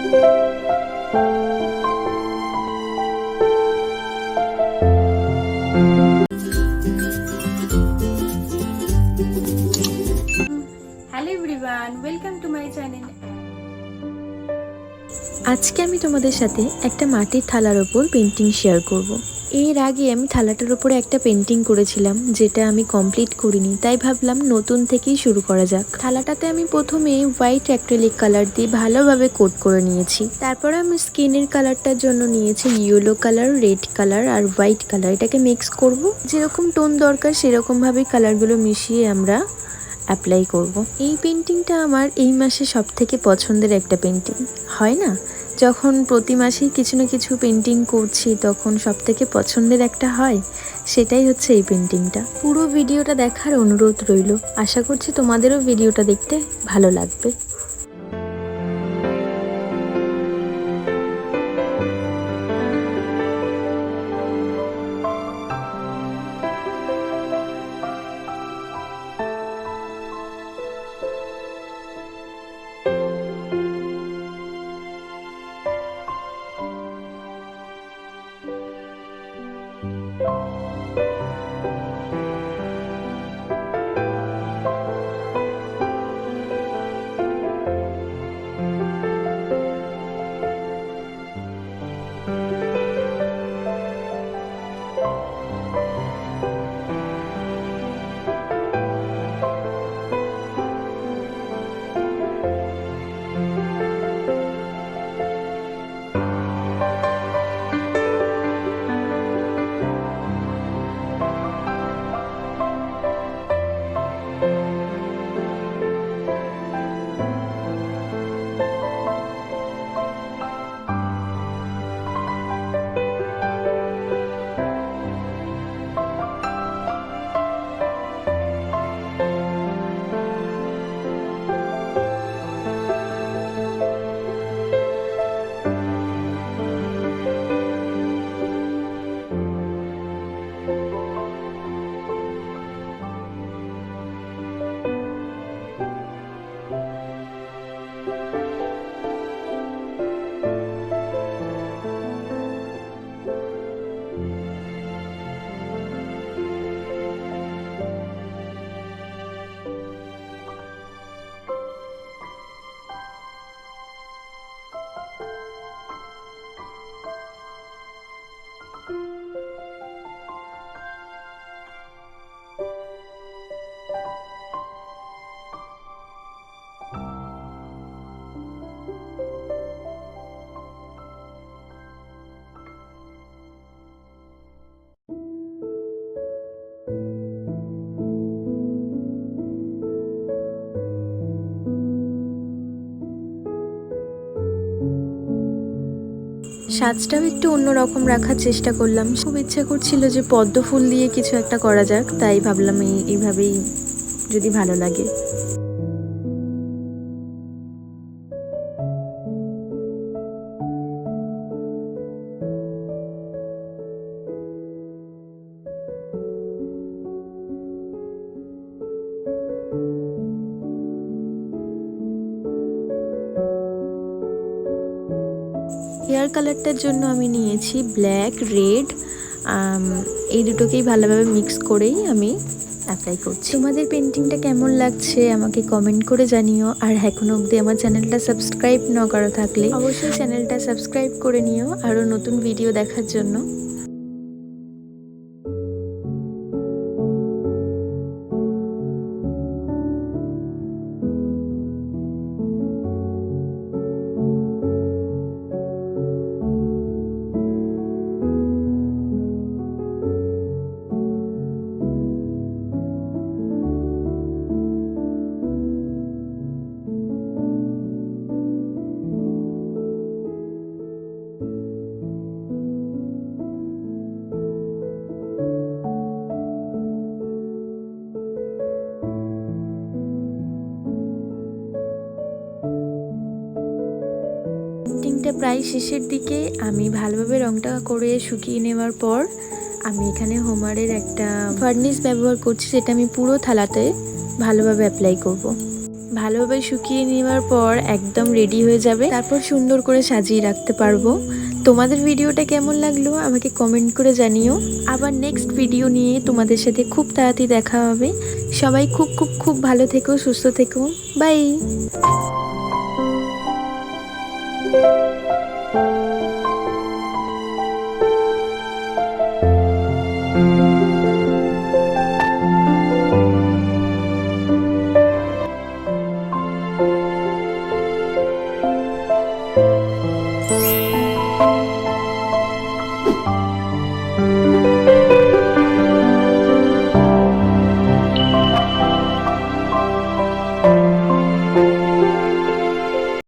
Hello everyone, welcome to my channel. আজকে আমি তোমাদের সাথে একটা মাটির থালার ওপর পেন্টিং শেয়ার করব। এর আগে আমি থালাটার ওপরে একটা পেন্টিং করেছিলাম, যেটা আমি কমপ্লিট করিনি, তাই ভাবলাম নতুন থেকেই শুরু করা যাক। থালাটাতে আমি প্রথমে হোয়াইট অ্যাক্রিলিক কালার দিয়ে ভালোভাবে কোট করে নিয়েছি। তারপরে আমি স্কিনের কালারটার জন্য নিয়েছি ইয়েলো কালার, রেড কালার আর হোয়াইট কালার। এটাকে মিক্স করব, যেরকম টোন দরকার সেরকম ভাবেই কালারগুলো মিশিয়ে আমরা অ্যাপ্লাই করব। এই পেন্টিংটা আমার এই মাসে সব থেকে পছন্দের একটা পেন্টিং। হয় না, যখন প্রতি মাসেই কিছু না কিছু পেন্টিং করছি তখন সব থেকে পছন্দের একটা হয়, সেটাই হচ্ছে এই পেন্টিংটা। পুরো ভিডিওটা দেখার অনুরোধ রইল। আশা করছি তোমাদেরও ভিডিওটা দেখতে ভালো লাগবে। সাজটাও একটু অন্যরকম রাখার চেষ্টা করলাম। খুব ইচ্ছা করছিল যে পদ্ম ফুল দিয়ে কিছু একটা করা যাক, তাই ভাবলাম এইভাবেই যদি ভালো লাগে। হেয়ার কালারটার জন্য আমি নিয়েছি ব্ল্যাক, রেড, এই দুটোকেই ভালোভাবে মিক্স করেই আমি অ্যাপ্লাই করছি। তোমাদের পেন্টিংটা কেমন লাগছে আমাকে কমেন্ট করে জানিও। আর এখনো অবধি আমার চ্যানেলটা সাবস্ক্রাইব না করা থাকলে অবশ্যই চ্যানেলটা সাবস্ক্রাইব করে নিও আরও নতুন ভিডিও দেখার জন্য। পেন্টিংটা প্রায় শেষের দিকে। আমি ভালোভাবে রংটা করে শুকিয়ে নেওয়ার পর আমি এখানে হোমারের একটা ভার্নিশ ব্যবহার করছি, যেটা আমি পুরো থালাতে ভালোভাবে অ্যাপ্লাই করব। ভালোভাবে শুকিয়ে নেওয়ার পর একদম রেডি হয়ে যাবে, তারপর সুন্দর করে সাজিয়ে রাখতে পারবো। তোমাদের ভিডিওটা কেমন লাগলো আমাকে কমেন্ট করে জানিও। আবার নেক্সট ভিডিও নিয়ে তোমাদের সাথে খুব তাড়াতাড়ি দেখা হবে। সবাই খুব খুব খুব ভালো থেকো, সুস্থ থেকো। বাই।